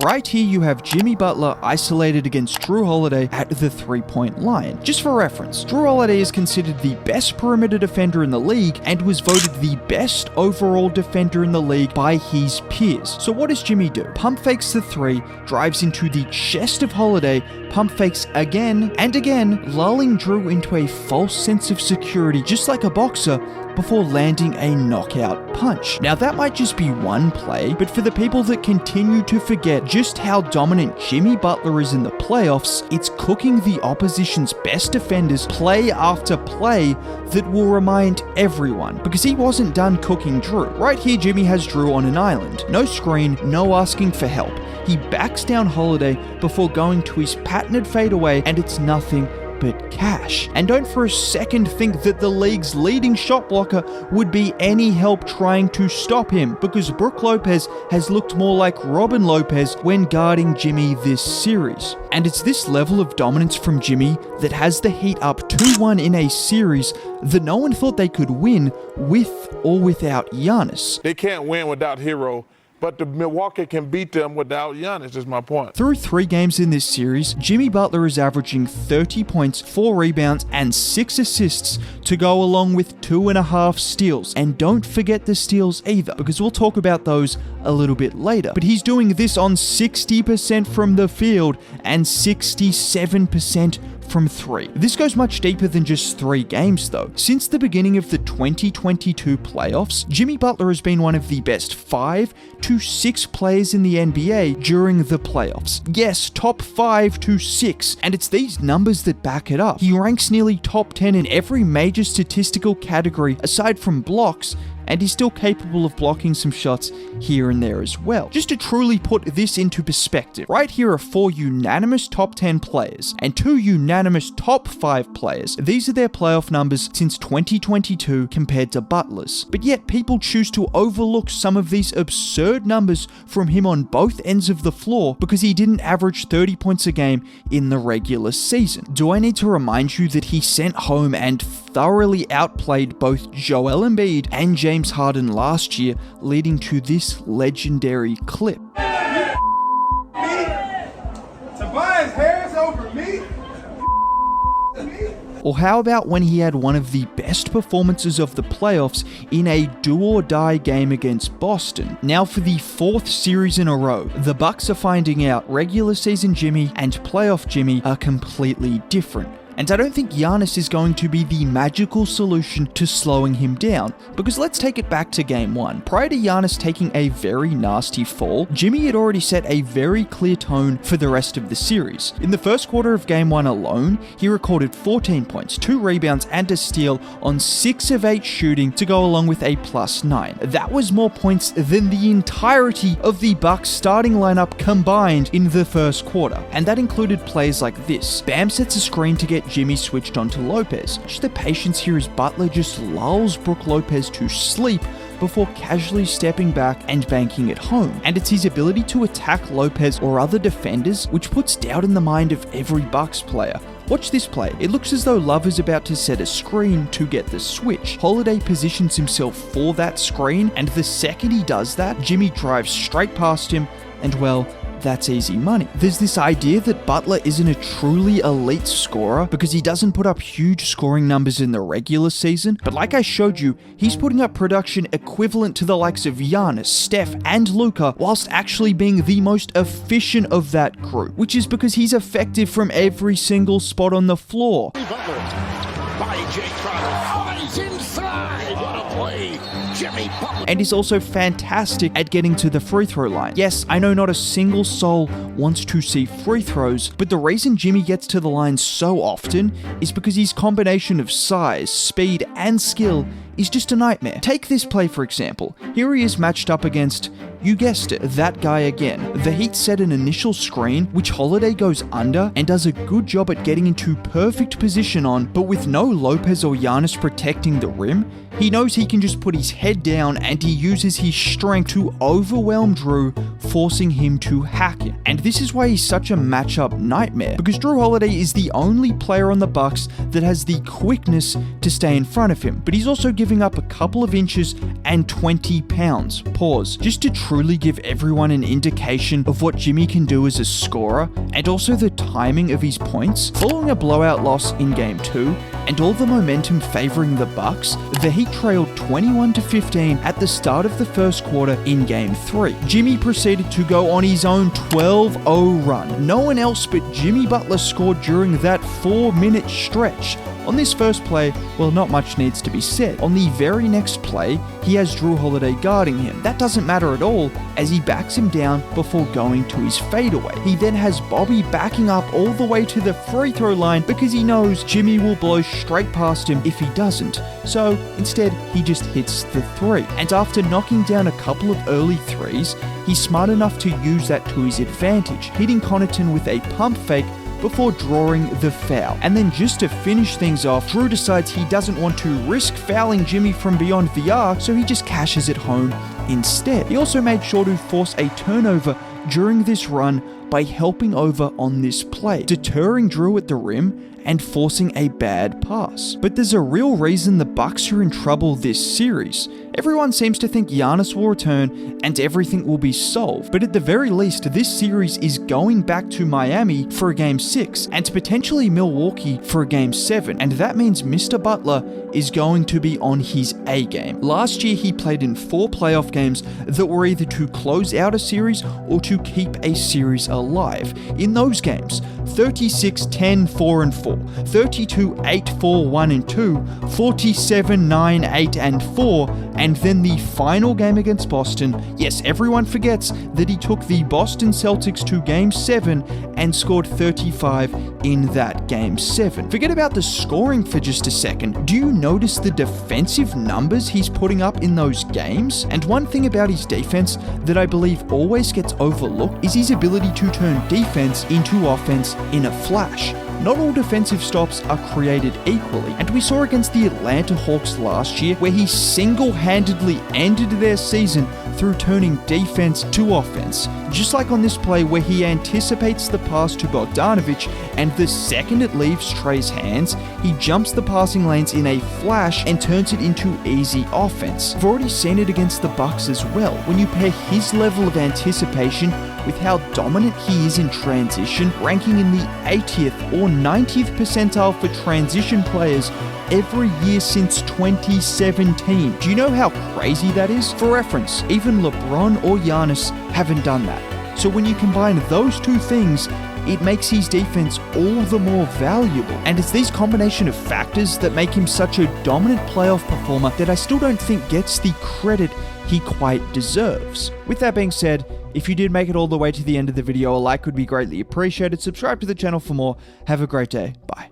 Right here you have Jimmy Butler isolated against Jrue Holiday at the 3-point line. Just for reference, Jrue Holiday is considered the best perimeter defender in the league and was voted the best overall defender in the league by his peers. So what does Jimmy do? Pump fakes the 3, drives into the chest of Holiday, pump fakes again and again, lulling Jrue into a false sense of security just like a boxer before landing a knockout punch. Now that might just be one play, but for the people that continue to forget just how dominant Jimmy Butler is in the playoffs, it's cooking the opposition's best defenders play after play that will remind everyone, because he wasn't done cooking Jrue. Right here Jimmy has Jrue on an island. No screen, no asking for help. He backs down Holiday before going to his patented fadeaway, and it's nothing but cash. And don't for a second think that the league's leading shot blocker would be any help trying to stop him, because Brook Lopez has looked more like Robin Lopez when guarding Jimmy this series. And it's this level of dominance from Jimmy that has the Heat up 2-1 in a series that no one thought they could win with or without Giannis. They can't win without Jrue, but the Milwaukee can beat them without Giannis, is my point. Through 3 games in this series, Jimmy Butler is averaging 30 points, 4 rebounds, and 6 assists to go along with 2.5 steals. And don't forget the steals either, because we'll talk about those a little bit later. But he's doing this on 60% from the field and 67% from 3. This goes much deeper than just 3 games though. Since the beginning of the 2022 playoffs, Jimmy Butler has been one of the best 5 to 6 players in the NBA during the playoffs. Yes, top 5 to 6, and it's these numbers that back it up. He ranks nearly top 10 in every major statistical category aside from blocks, and he's still capable of blocking some shots here and there as well. Just to truly put this into perspective, right here are 4 unanimous top 10 players and 2 unanimous top 5 players. These are their playoff numbers since 2022 compared to Butler's. But yet people choose to overlook some of these absurd numbers from him on both ends of the floor because he didn't average 30 points a game in the regular season. Do I need to remind you that he sent home and thoroughly outplayed both Joel Embiid and James Harden last year, leading to this legendary clip? Tobias Harris over me? Or how about when he had one of the best performances of the playoffs in a do-or-die game against Boston? Now for the 4th series in a row, the Bucks are finding out regular season Jimmy and playoff Jimmy are completely different. And I don't think Giannis is going to be the magical solution to slowing him down, because let's take it back to game 1. Prior to Giannis taking a very nasty fall, Jimmy had already set a very clear tone for the rest of the series. In the first quarter of game 1 alone, he recorded 14 points, 2 rebounds, and a steal on 6 of 8 shooting to go along with a +9. That was more points than the entirety of the Bucks starting lineup combined in the first quarter. And that included plays like this. Bam sets a screen to get Jimmy switched onto Lopez. Just the patience here as Butler just lulls Brook Lopez to sleep before casually stepping back and banking it home. And it's his ability to attack Lopez or other defenders which puts doubt in the mind of every Bucks player. Watch this play. It looks as though Love is about to set a screen to get the switch. Holiday positions himself for that screen, and the second he does that, Jimmy drives straight past him, and well, that's easy money. There's this idea that Butler isn't a truly elite scorer because he doesn't put up huge scoring numbers in the regular season, but like I showed you, he's putting up production equivalent to the likes of Giannis, Steph, and Luka, whilst actually being the most efficient of that group, which is because he's effective from every single spot on the floor. Butler by Jay Crowder. Oh, he's inside. What a play. Jimmy Butler. And is also fantastic at getting to the free throw line. Yes, I know not a single soul wants to see free throws, but the reason Jimmy gets to the line so often is because his combination of size, speed, and skill is just a nightmare. Take this play for example. Here he is matched up against, you guessed it, that guy again. The Heat set an initial screen, which Holiday goes under and does a good job at getting into perfect position on, but with no Lopez or Giannis protecting the rim, he knows he can just put his head down and he uses his strength to overwhelm Jrue, forcing him to hack it. And this is why he's such a matchup nightmare, because Jrue Holiday is the only player on the Bucks that has the quickness to stay in front of him, but he's also given giving up a couple of inches and 20 pounds. Pause. Just to truly give everyone an indication of what Jimmy can do as a scorer, and also the timing of his points. Following a blowout loss in Game 2, and all the momentum favoring the Bucks, the Heat trailed 21-15 at the start of the first quarter in Game 3. Jimmy proceeded to go on his own 12-0 run. No one else but Jimmy Butler scored during that 4-minute stretch. On this first play, well, not much needs to be said. On the very next play, he has Jrue Holiday guarding him. That doesn't matter at all, as he backs him down before going to his fadeaway. He then has Bobby backing up all the way to the free throw line because he knows Jimmy will blow straight past him if he doesn't. So instead, he just hits the three. And after knocking down a couple of early threes, he's smart enough to use that to his advantage, hitting Connaughton with a pump fake before drawing the foul. And then just to finish things off, Jrue decides he doesn't want to risk fouling Jimmy from beyond the arc, so he just cashes it home instead. He also made sure to force a turnover during this run by helping over on this play, deterring Jrue at the rim and forcing a bad pass. But there's a real reason the Bucks are in trouble this series. Everyone seems to think Giannis will return and everything will be solved, but at the very least, this series is going back to Miami for a Game 6 and potentially Milwaukee for a Game 7, and that means Mr. Butler is going to be on his A game. Last year, he played in 4 playoff games that were either to close out a series or to keep a series alive. In those games, 36-10-4-4, 32-8-4-1-2, 47-9-8-4, and then the final game against Boston. Yes, everyone forgets that he took the Boston Celtics to Game 7 and scored 35 in that Game 7. Forget about the scoring for just a second. Do you notice the defensive numbers he's putting up in those games? And one thing about his defense that I believe always gets overlooked is his ability to turn defense into offense in a flash. Not all defensive stops are created equally, and we saw against the Atlanta Hawks last year where he single-handedly ended their season through turning defense to offense. Just like on this play where he anticipates the pass to Bogdanovic, and the second it leaves Trey's hands, he jumps the passing lanes in a flash and turns it into easy offense. We've already seen it against the Bucks as well. When you pair his level of anticipation with how dominant he is in transition, ranking in the 80th or 90th percentile for transition players every year since 2017. Do you know how crazy that is? For reference, even LeBron or Giannis haven't done that. So when you combine those two things, it makes his defense all the more valuable. And it's these combination of factors that make him such a dominant playoff performer that I still don't think gets the credit he quite deserves. With that being said, if you did make it all the way to the end of the video, a like would be greatly appreciated. Subscribe to the channel for more. Have a great day. Bye.